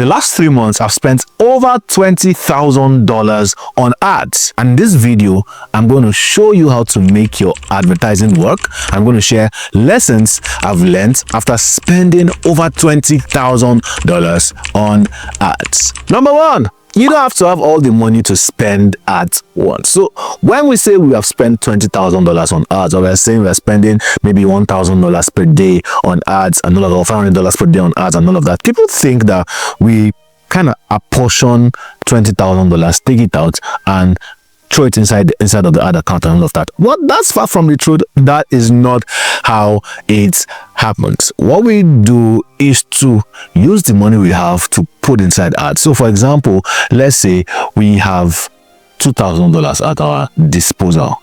the last 3 months, I've spent over $20,000 on ads. And in this video, I'm going to show you how to make your advertising work. I'm going to share lessons I've learned after spending over $20,000 on ads. Number one, you don't have to have all the money to spend at once. So when we say we have spent $20,000 on ads, or we're saying we're spending maybe $1,000 per day on ads and all of that, $500 per day on ads and all of that, people think that we kind of apportion $20,000, take it out and throw it inside of the ad account and all of that. Well, that's far from the truth. That is not how it happens. What we do is to use the money we have to put inside ads. So for example, let's say we have $2,000 at our disposal.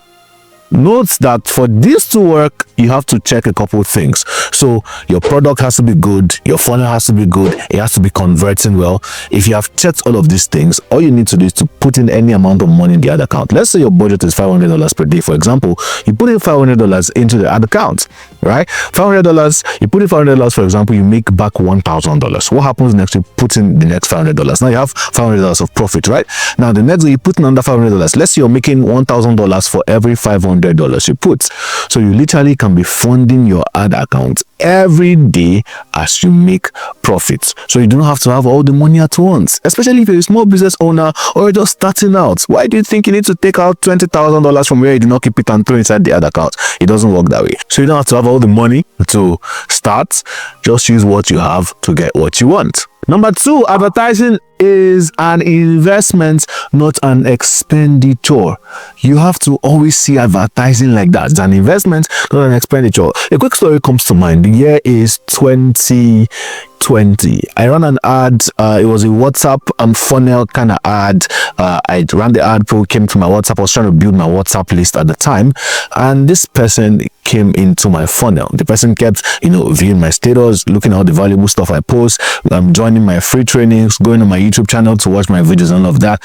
Note that for this to work, you have to check a couple of things. So your product has to be good, your funnel has to be good, it has to be converting well. If you have checked all of these things, all you need to do is to put in any amount of money in the ad account. Let's say your budget is $500 per day, for example. You put in $500 into the ad account, right? $500, you put in $500, for example, you make back $1,000. What happens next? You put in the next $500. Now you have $500 of profit, right? Now the next day you put in another $500. Let's say you're making $1,000 for every $500 you put. So you literally can be funding your ad account every day as you make profits. So you don't have to have all the money at once, especially if you're a small business owner or you're just starting out. Why do you think you need to take out $20,000 from where you do not keep it and throw inside the ad account? It doesn't work that way. So you don't have to have all the money to start. Just use what you have to get what you want. Number two, advertising is an investment, not an expenditure. You have to always see advertising like that. It's an investment, not an expenditure. A quick story comes to mind. The year is 2020. I ran an ad. It was a WhatsApp funnel kind of ad. I ran the ad. People came to my WhatsApp. I was trying to build my WhatsApp list at the time, and this person came into my funnel. The person kept, viewing my status, looking at all the valuable stuff I post, joining my free trainings, going on my YouTube channel to watch my videos and all of that.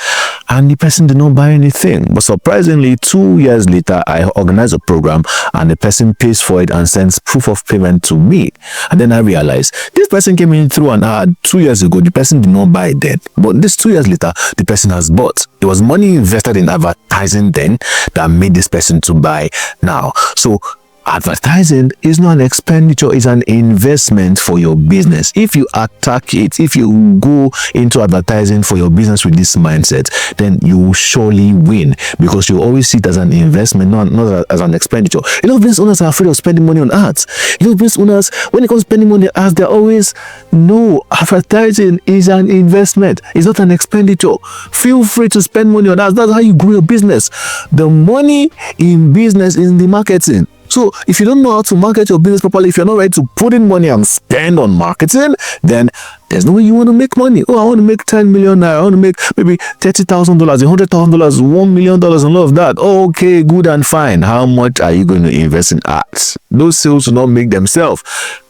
And the person did not buy anything. But surprisingly, 2 years later, I organized a program and the person pays for it and sends proof of payment to me. And then I realized this person came in through an ad 2 years ago. The person did not buy it then. But this 2 years later, the person has bought. It was money invested in advertising then that made this person to buy now. So advertising is not an expenditure, it's an investment for your business. If you attack it, if you go into advertising for your business with this mindset, then you will surely win, because you always see it as an investment, not as an expenditure. Business owners are afraid of spending money on ads. Business owners, when it comes to spending money on ads, they're always, no, advertising is an investment. It's not an expenditure. Feel free to spend money on ads. That's how you grow your business. The money in business is in the marketing. So if you don't know how to market your business properly, if you're not ready to put in money and spend on marketing, then there's no way you want to make money. Oh, I want to make 10 million naira. I want to make maybe $30,000, $100,000, $1 million, and all of that. Okay, good and fine. How much are you going to invest in ads? Those sales will not make themselves.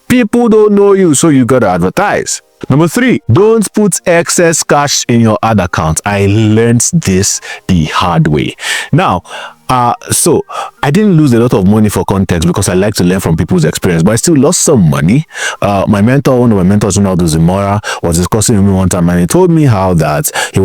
People don't know you, so you got to advertise. Number three, don't put excess cash in your ad account. I learned this the hard way. Now, so I didn't lose a lot of money for context because I like to learn from people's experience, but I still lost some money. My mentor, one of my mentors, Ronaldo Zamora, was discussing with me one time, and he told me how that he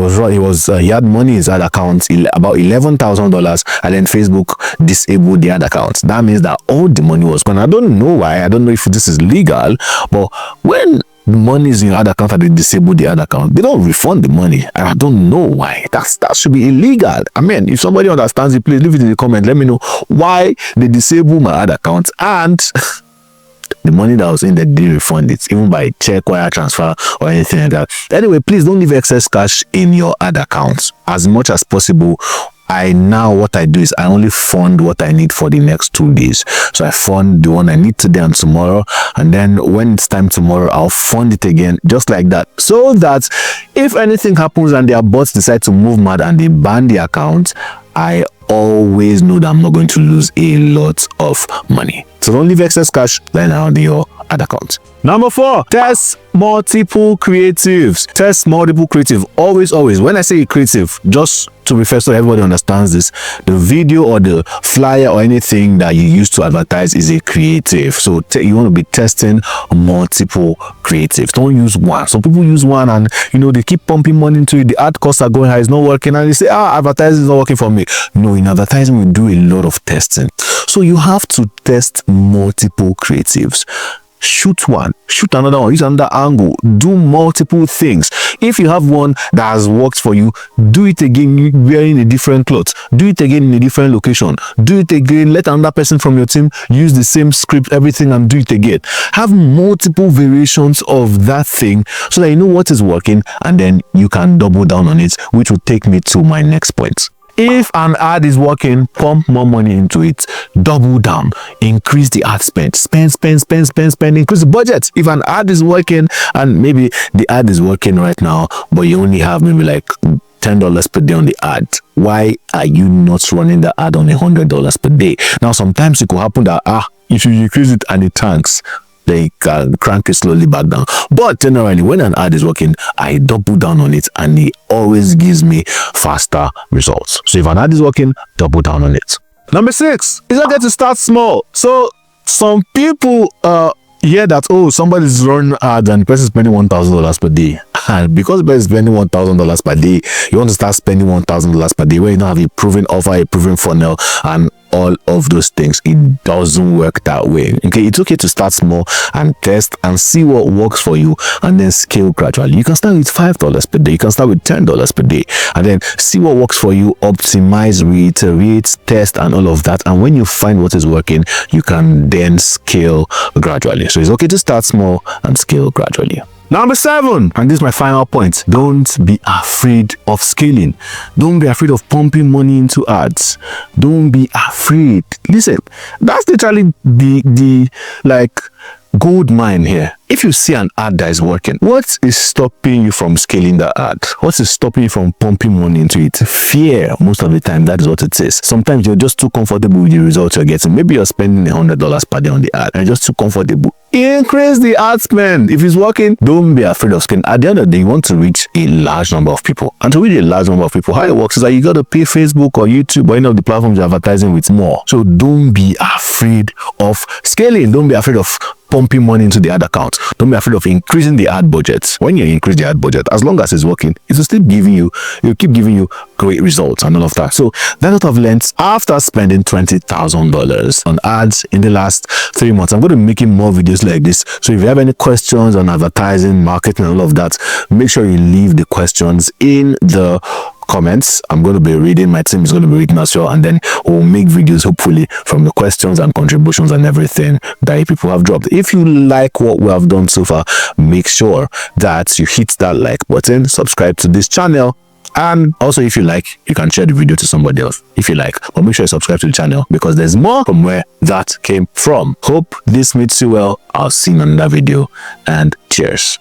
had money in his ad account, about $11,000, and then Facebook disabled the ad account. That means that all the money was gone. I don't know why. I don't know if this is legal, but when the money is in your ad account and they disable the ad account, they don't refund the money, and I don't know why. That should be illegal. I mean, if somebody understands it, please leave it in the comment. Let me know why they disable my ad account and the money that was in there didn't refund it, even by check, wire transfer, or anything like that. Anyway, please don't leave excess cash in your ad accounts as much as possible. What I do is I only fund what I need for the next 2 days. So I fund the one I need today and tomorrow, and then when it's time tomorrow, I'll fund it again, just like that, so that if anything happens and their bots decide to move mad and they ban the account, I always know that I'm not going to lose a lot of money. So don't leave excess cash lying around in your ad account. Number 4, test multiple creatives. Test multiple creative. Always. When I say creative, just to refer so everybody understands this, the video or the flyer or anything that you use to advertise is a creative. So you want to be testing multiple creatives. Don't use one. Some people use one and they keep pumping money into it. The ad costs are going high, it's not working, and they say, advertising is not working for me. No, in advertising we do a lot of testing. So you have to test multiple creatives. Shoot one, shoot another one, use another angle, do multiple things. If you have one that has worked for you, do it again wearing a different cloth, do it again in a different location, do it again, let another person from your team use the same script, everything, and do it again. Have multiple variations of that thing so that you know what is working, and then you can double down on it, which will take me to my next point. If an ad is working, pump more money into it, double down, increase the ad spend, spend, increase the budget. If an ad is working, and maybe the ad is working right now, but you only have maybe like $10 per day on the ad, why are you not running the ad on $100 per day? Now, sometimes it could happen that, if you increase it and it tanks, they can crank it slowly back down. But generally, when an ad is working, I double down on it, and it always gives me faster results. So if an ad is working, double down on it. Number 6, it's okay to start small. So some people hear that, somebody's running ads and the person is spending $1,000 per day. And because the person is spending $1,000 per day, you want to start spending $1,000 per day where you don't have a proven offer, a proven funnel, and all of those things. It doesn't work that way. Okay, it's okay to start small and test and see what works for you, and then scale gradually. You can start with $5 per day, you can start with $10 per day, and then see what works for you, optimize, reiterate, test, and all of that. And when you find what is working, you can then scale gradually. So it's okay to start small and scale gradually. Number 7, and this is my final point, don't be afraid of scaling. Don't be afraid of pumping money into ads. Don't be afraid. Listen, that's literally the gold mine here. If you see an ad that is working, what is stopping you from scaling the ad? What is stopping you from pumping money into it? Fear. Most of the time, that is what it is. Sometimes you're just too comfortable with the results you're getting. Maybe you're spending $100 per day on the ad and you're just too comfortable. Increase the ad spend. If it's working, don't be afraid of scaling. At the end of the day, you want to reach a large number of people. And to reach a large number of people, how it works is that you got to pay Facebook or YouTube or any of the platforms you're advertising with more. So don't be afraid of scaling. Don't be afraid of pumping money into the ad account. Don't be afraid of increasing the ad budget. When you increase the ad budget, as long as it's working, it will still keep giving you great results and all of that. So that's what I've learned after spending $20,000 on ads in the last 3 months. I'm going to be making more videos like this. So if you have any questions on advertising, marketing, and all of that, make sure you leave the questions in the comments. I'm going to be reading, my team is going to be reading as well, and then we'll make videos hopefully from the questions and contributions and everything that people have dropped. If you like what we have done so far, make sure that you hit that like button, subscribe to this channel, and also if you like, you can share the video to somebody else if you like, but make sure you subscribe to the channel because there's more from where that came from. Hope this meets you well. I'll see you in another video, and cheers.